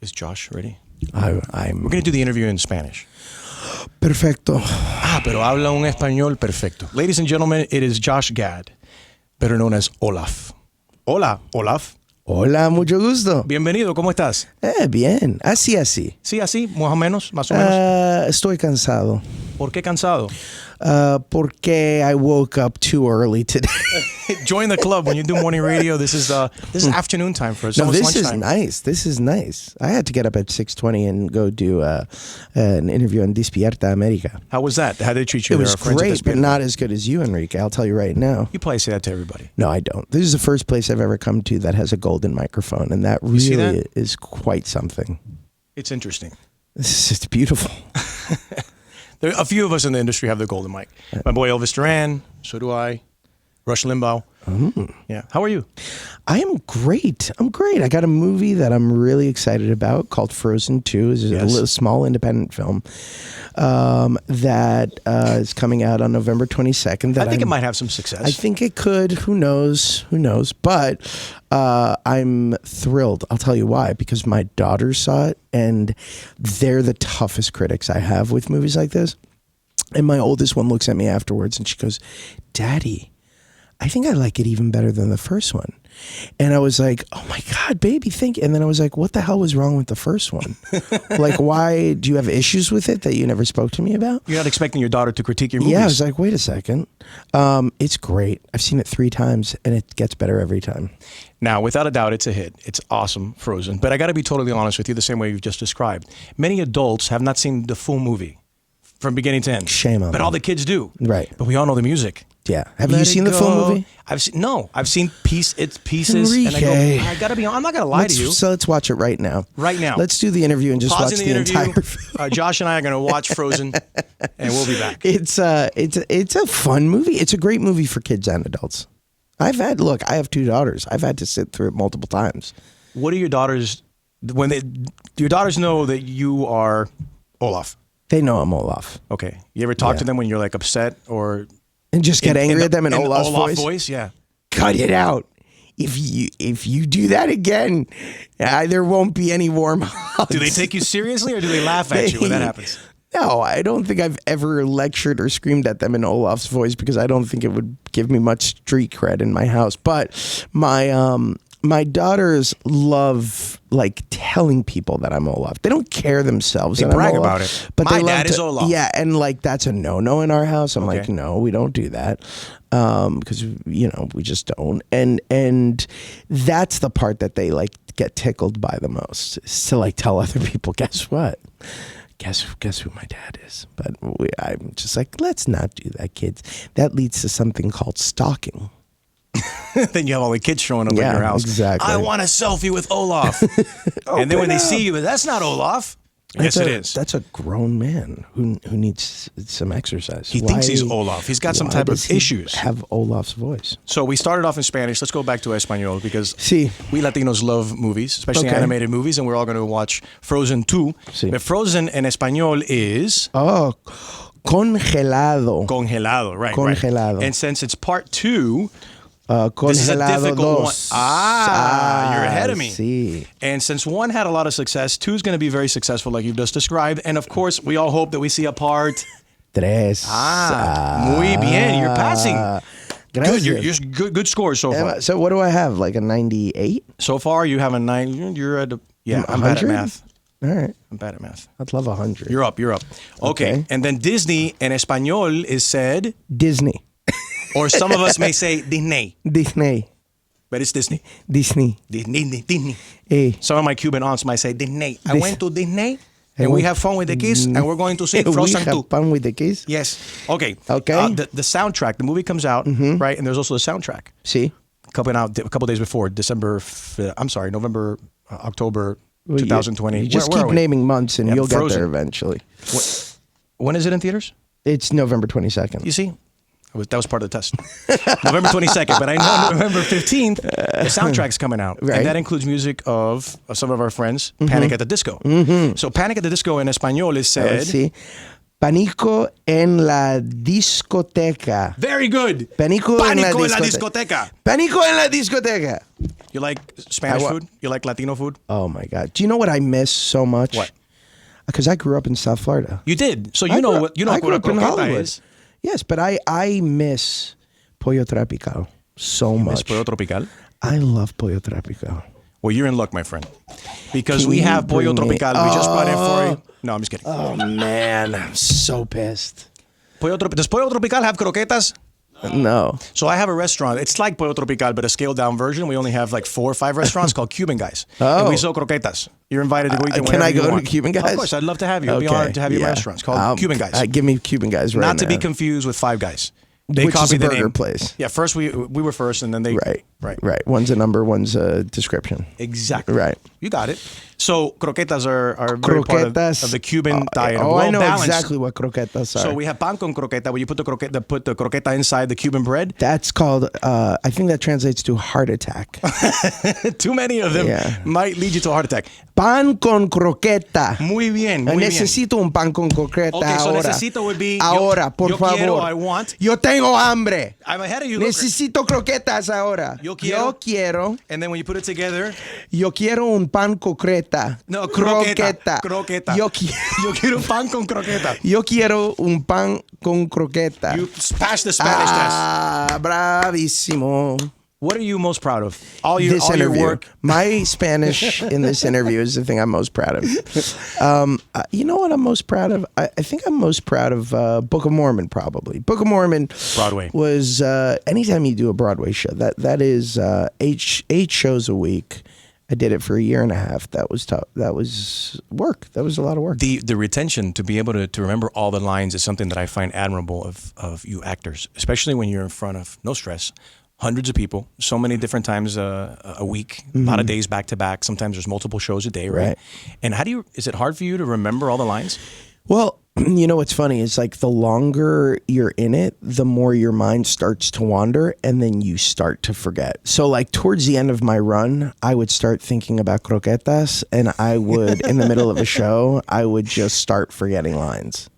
Is Josh ready? I'm We're going to do the interview in Spanish. perfecto. Pero habla un español perfecto. Ladies and gentlemen, it is Josh Gad, better known as Olaf. Hola, Olaf. Hola, mucho gusto. Bienvenido, ¿cómo estás? Bien. Así. Sí, así, más o menos, más o menos. Estoy cansado. ¿Por qué cansado? Porque I woke up too early today. Join the club when you do morning radio. This is afternoon time for us. No, Almost this is lunchtime. nice. This is nice. I had to get up at 6:20 and go do an interview on Despierta America. How was that? How did they treat you? It There was are friends at great, but Despierta. not as good as you, Enrique. I'll tell you right now. You probably say that to everybody. No, I don't. This is the first place I've ever come to that has a golden microphone, and that really see that? is quite something. It's interesting. It's beautiful. There, a few of us in the industry have the golden mic. My boy Elvis Duran, so do I. Rush Limbaugh. Yeah. How are you? I am great. I'm great. I got a movie that I'm really excited about called Frozen 2. It's a little small independent film that is coming out on November 22nd. I think it might have some success. I think it could. Who knows? But I'm thrilled. I'll tell you why. Because my daughters saw it, and they're the toughest critics I have with movies like this. And my oldest one looks at me afterwards, and she goes, "Daddy, I think I like it even better than the first one." And I was like, "Oh my God, baby, thank you." And then I was like, "What the hell was wrong with the first one? Like, why do you have issues with it that you never spoke to me about?" You're not expecting your daughter to critique your movies. Yeah, I was like, wait a second. It's great. I've seen it 3 times, and it gets better every time. Now, without a doubt, it's a hit. It's awesome, Frozen. But I got to be totally honest with you, the same way you've just described. Many adults have not seen the full movie from beginning to end. Shame on But them. all the kids do. Right. But we all know the music. Yeah. Have Let you it seen the full go. movie? I've seen pieces. And I Enrique. go, I got to be honest, I'm not going to lie to you. So let's watch it right now. Right now. Let's do the interview and just Pause watch in the interview. entire film. Josh and I are going to watch Frozen, and we'll be back. It's a fun movie. It's a great movie for kids and adults. I have 2 daughters. I've had to sit through it multiple times. What do your daughters, your daughters know that you are Olaf? They know I'm Olaf. Okay. You ever talk to them when you're like upset or And just get angry at them in Olaf's Olaf voice? Yeah. Cut it out. If you do that again, there won't be any warm hugs. Do they take you seriously or do they laugh at you when that happens? No, I don't think I've ever lectured or screamed at them in Olaf's voice because I don't think it would give me much street cred in my house. But my daughters love like telling people that I'm Olaf. They don't care themselves. They that brag I'm Olaf, about it. But My they dad love is Olaf. Yeah, and like that's a no in our house. I'm Okay. like, no, we don't do that because we just don't. And that's the part that they like get tickled by the most. Is to like tell other people, guess what? Guess who my dad is? But I'm just like, let's not do that, kids. That leads to something called stalking. Then you have all the kids showing up at your house. Exactly. I want a selfie with Olaf. And then when they see you, that's not Olaf. Yes, it is. That's a grown man who needs some exercise. He thinks he's Olaf. He's got some type of issues. Have Olaf's voice. So we started off in Spanish. Let's go back to Espanol because Sí. we Latinos love movies, especially Okay. animated movies, and we're all going to watch Frozen 2. Sí. But Frozen in Espanol is Oh, congelado. congelado, right? Congelado. Right. And since it's part 2, Congelado this is a difficult one. dos. You're ahead of me. Sí. And since 1 had a lot of success, 2 is going to be very successful, like you've just described. And of course, we all hope that we see a part. Tres. Muy bien. You're passing. Gracias. You're good scores so far. So what do I have? Like a 98? So far, you have a 9. You're at I'm bad at 100? math. All right. I'm bad at math. I'd love 100. You're up. Okay. And then Disney in Espanol is said, Disney. or some of us may say Disney, Disney. but it's Disney. Disney. Disney. Hey. Some of my Cuban aunts might say Disney. I went to Disney and we have fun with the kids and we're going to see Frozen We 2. have fun with the kids. Yes. Okay. Okay. The soundtrack, the movie comes out, right? And there's also the soundtrack. See? Coming out a couple days before, November, October 2020. You just Where keep are we? naming months and Yeah, you'll Frozen. get there eventually. When is it in theaters? It's November 22nd. You see? That was part of the test. November 22nd, but I know November 15th, the soundtrack's coming out. Right. And that includes music of some of our friends, Panic at the Disco. So Panic at the Disco in Espanol is said... Sí. Pánico en la discoteca. Very good. Pánico en la discoteca. Pánico en la discoteca. You like Spanish food? You like Latino food? Oh my God. Do you know what I miss so much? What? Because I grew up in South Florida. You did. So you know what a croqueta is. Yes, but I miss pollo tropical so much. Miss pollo tropical? I love pollo tropical. Well, you're in luck, my friend. Because we have pollo tropical. We just brought it for you. No, I'm just kidding. Oh man, I'm so pissed. Does pollo tropical have croquetas? No. So I have a restaurant. It's like pollo tropical, but a scaled down version. We only have like 4 or 5 restaurants called Cuban Guys. Oh. And we sell croquetas. You're invited to go eat them Can whenever I you go want. to Cuban Guys? Of course, I'd love to have you. It'd be honored to have you in my restaurant. It's called Cuban Guys. Give me Cuban Guys right now. Not to be confused with Five Guys. They Which is copied a the burger name. place. Yeah, first we were first, and then they Right. One's a number, one's a description. Exactly. Right. You got it. So croquetas are very part of the Cuban diet. I know balanced. exactly what croquetas are. So we have pan con croqueta, where you put the croqueta inside the Cuban bread. That's called, I think that translates to heart attack. Too many of them might lead you to a heart attack. Pan con croqueta. Muy bien, muy Necesito un pan con croqueta Okay, so ahora. necesito would be Ahora, por yo favor. Quiero, I want. Yo tengo hambre. I'm ahead of you. Necesito croquetas ahora. Yo quiero. Yo And then when you put it together. Yo quiero un pan con croqueta. No, croqueta. Yo quiero un pan con croqueta. Yo quiero un pan con croqueta. You passed the Spanish test. Bravissimo. What are you most proud of? All your work. My Spanish in this interview is the thing I'm most proud of. You know what I'm most proud of? I think I'm most proud of Book of Mormon, probably. Book of Mormon Broadway was anytime you do a Broadway show, that is eight shows a week. I did it for a year and a half. That was tough. That was work. That was a lot of work. The retention, to be able to remember all the lines, is something that I find admirable of you actors, especially when you're in front of, no stress, hundreds of people, so many different times a week, a lot of days back to back. Sometimes there's multiple shows a day, right? And is it hard for you to remember all the lines? Well, you know what's funny is like the longer you're in it, the more your mind starts to wander and then you start to forget. So like towards the end of my run, I would start thinking about croquetas and I would, in the middle of a show, I would just start forgetting lines.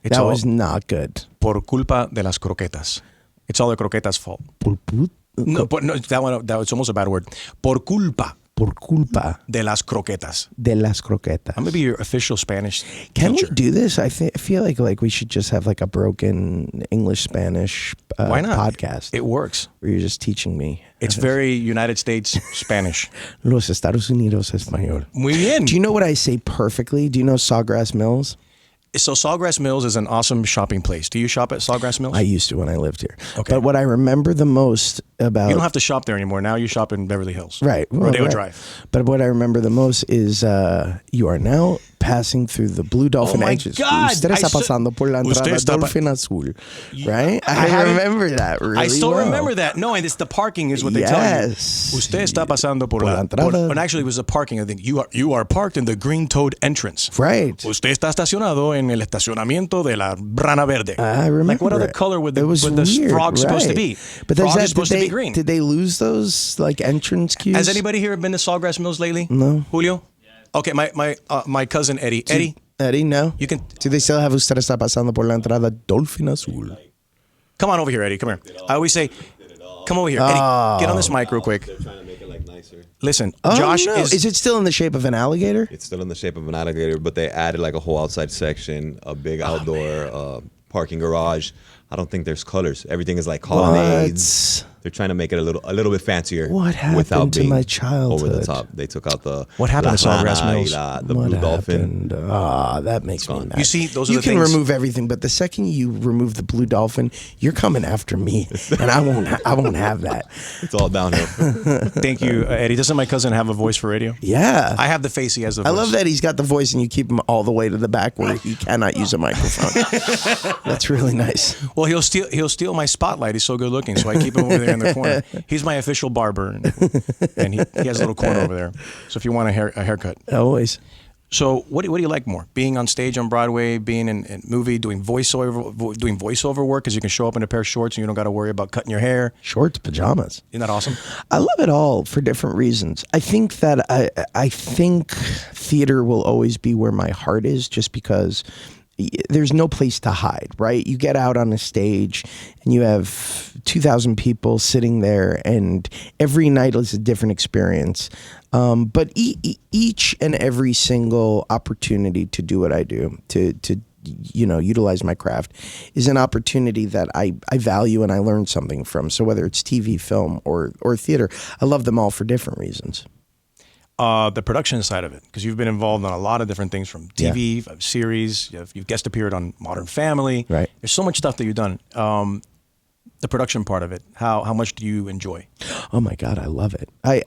That was not good. Por culpa de las croquetas. It's all the croquetas' fault. No, that was almost a bad word. Por culpa de las croquetas. De las croquetas. I'm gonna be your official Spanish Can teacher. we do this? I feel like we should just have like a broken English-Spanish Why not? podcast. It works. Where you're just teaching me. It's very United States Spanish. Los Estados Unidos Español. Muy bien. Do you know what I say perfectly? Do you know Sawgrass Mills? So Sawgrass Mills is an awesome shopping place. Do you shop at Sawgrass Mills? I used to when I lived here. Okay. But what I remember the most about... You don't have to shop there anymore. Now you shop in Beverly Hills. Right. Rodeo Drive. But what I remember the most is you are now passing through the Blue Dolphin entrance. God. Usted está pasando por la entrada Dolphin Azul. Right? I remember that really I still well. remember that. No, and it's the parking is what they tell you. Usted está pasando por la entrada. And actually it was the parking. I think you are parked in the Green Toad entrance. Right. Usted está estacionado en el estacionamiento de la Rana Verde. I remember. Like what other color would the weird, frog supposed to be? But frog is supposed to be green. Did they lose those like entrance cues? Has anybody here been to Sawgrass Mills lately? No. Julio? Okay, my cousin Eddie. Eddie, no. You can. Do they still have Usted está pasando por la entrada Dolphin Azul? Come on over here, Eddie. Come here. I always say, come over here, Eddie. Get on this mic real quick. They're trying to make it like nicer. Listen, Oh, Josh no. is. Is it still in the shape of an alligator? It's still in the shape of an alligator, but they added like a whole outside section, a big outdoor parking garage. I don't think there's colors. Everything is like colonnades. They're trying to make it a little bit fancier. What happened without to being my childhood? over the top. They took out the What happened to Sawgrass Mills? The blue dolphin. That makes me mad. You see, those are you the can things. remove everything, but the second you remove the blue dolphin, you're coming after me, and I won't have that. It's all downhill. Thank you, Eddie. Doesn't my cousin have a voice for radio? Yeah, I have the face. He has the voice. I love that he's got the voice, and you keep him all the way to the back where he cannot use a microphone. That's really nice. Well, he'll steal my spotlight. He's so good looking, so I keep him over there in the corner. He's my official barber, and he has a little corner over there. So if you want a haircut. Always. So what do you like more? Being on stage on Broadway, being in movie, doing voiceover work, because you can show up in a pair of shorts and you don't got to worry about cutting your hair. Shorts, pajamas. Isn't that awesome? I love it all for different reasons. I think that I think theater will always be where my heart is, just because there's no place to hide, right? You get out on a stage and you have 2,000 people sitting there, and every night is a different experience. But each and every single opportunity to do what I do, to utilize my craft, is an opportunity that I value and I learn something from. So whether it's TV, film, or theater, I love them all for different reasons. The production side of it, because you've been involved on a lot of different things, from TV, series, you've guest appeared on Modern Family. Right. There's so much stuff that you've done. The production part of it, how much do you enjoy? Oh my God, I love it. I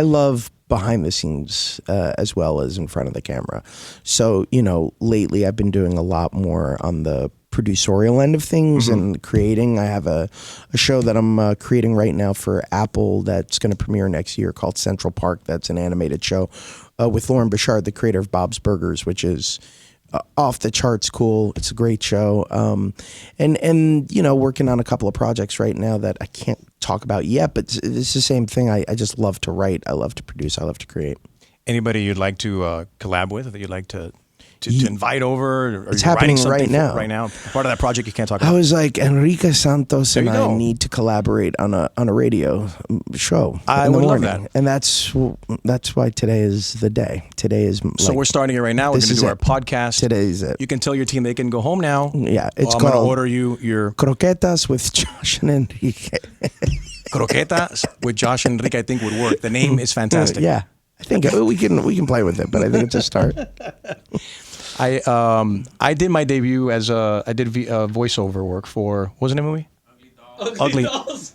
love behind the scenes as well as in front of the camera. So, lately I've been doing a lot more on the producerial end of things and creating. I have a show that I'm creating right now for Apple that's going to premiere next year called Central Park. That's an animated show with Lauren Bouchard, the creator of Bob's Burgers, which is off the charts cool. It's a great show. And working on a couple of projects right now that I can't talk about yet, but it's the same thing. I just love to write. I love to produce. I love to create. Anybody you'd like to collab with, that you'd like to invite over? Or it's happening right now. Right now, part of that project you can't talk about. I was like, Enrique Santos and I need to collaborate on a radio show. I would love that, and that's why today is the day. Today is so we're starting it right now. We're going to do our podcast. Today is it. You can tell your team they can go home now. Yeah, it's I'm called going to order you your croquetas with Josh and Enrique. Croquetas with Josh and Enrique, I think would work. The name is fantastic. Yeah. I think we can play with it, but I think it's a start. I did my debut as I did voiceover work for, what was the name of the movie? Ugly Dolls.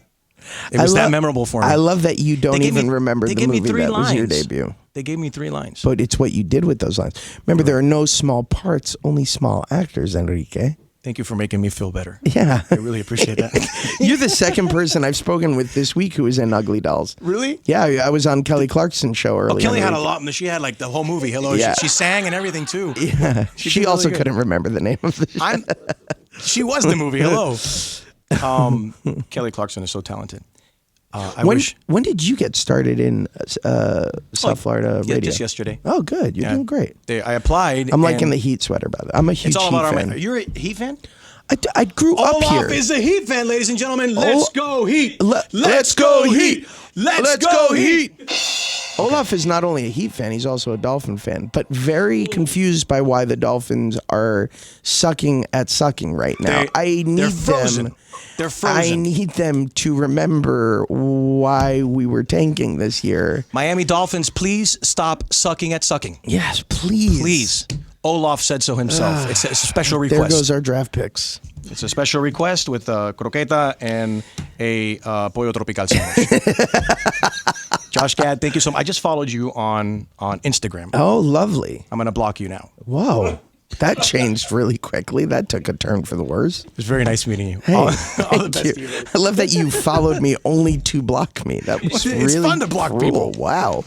It was that memorable for me. I love that you don't even remember the movie that was your debut. They gave me 3 lines. But it's what you did with those lines. Remember, there are no small parts, only small actors, Enrique. Thank you for making me feel better. Yeah. I really appreciate that. You're the second person I've spoken with this week who was in Ugly Dolls. Really? Yeah, I was on Kelly Clarkson's show earlier. Oh, Kelly had a lot. She had like the whole movie. Hello. Yeah. She sang and everything too. Yeah. She also really couldn't remember the name of the show. She was the movie. Hello. Kelly Clarkson is so talented. When did you get started in South Florida radio? Just yesterday. Oh, good. You're doing great. I applied. I'm liking the Heat sweater, by the way. I'm a huge Heat fan. You're a Heat fan? I grew up here. Olaf is a Heat fan, ladies and gentlemen. Let's go Heat. Let's go Heat. Let's go Heat. Olaf is not only a Heat fan, he's also a Dolphin fan, but very confused by why the Dolphins are sucking at sucking right now. They're frozen. I need them to remember why we were tanking this year. Miami Dolphins, please stop sucking at sucking. Yes, please. Please. Olaf said so himself. It's a special request. There goes our draft picks. It's a special request with croqueta and a pollo tropical sandwich. Josh Gad, thank you so much. I just followed you on Instagram. Oh, lovely. I'm going to block you now. Whoa. That changed really quickly. That took a turn for the worse. It was very nice meeting you. Hey, all the best you. to you. I love that you followed me only to block me. That was it's really fun to block cruel. people. Wow.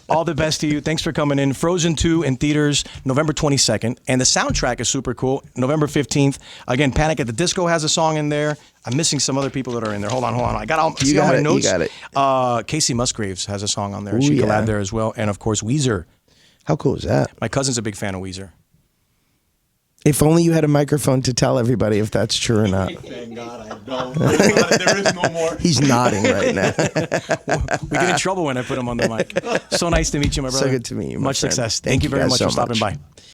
All the best to you. Thanks for coming in. Frozen 2 in theaters November 22nd. And the soundtrack is super cool. November 15th. Again, Panic at the Disco has a song in there. I'm missing some other people that are in there. Hold on. I got all my notes. You got it. Casey Musgraves has a song on there. Ooh, she collabed there as well. And of course, Weezer. How cool is that? My cousin's a big fan of Weezer. If only you had a microphone to tell everybody if that's true or not. Thank God I don't. There is no more. He's nodding right now. We get in trouble when I put him on the mic. So nice to meet you, my brother. So good to meet you. Much success. Thank you very much for stopping by.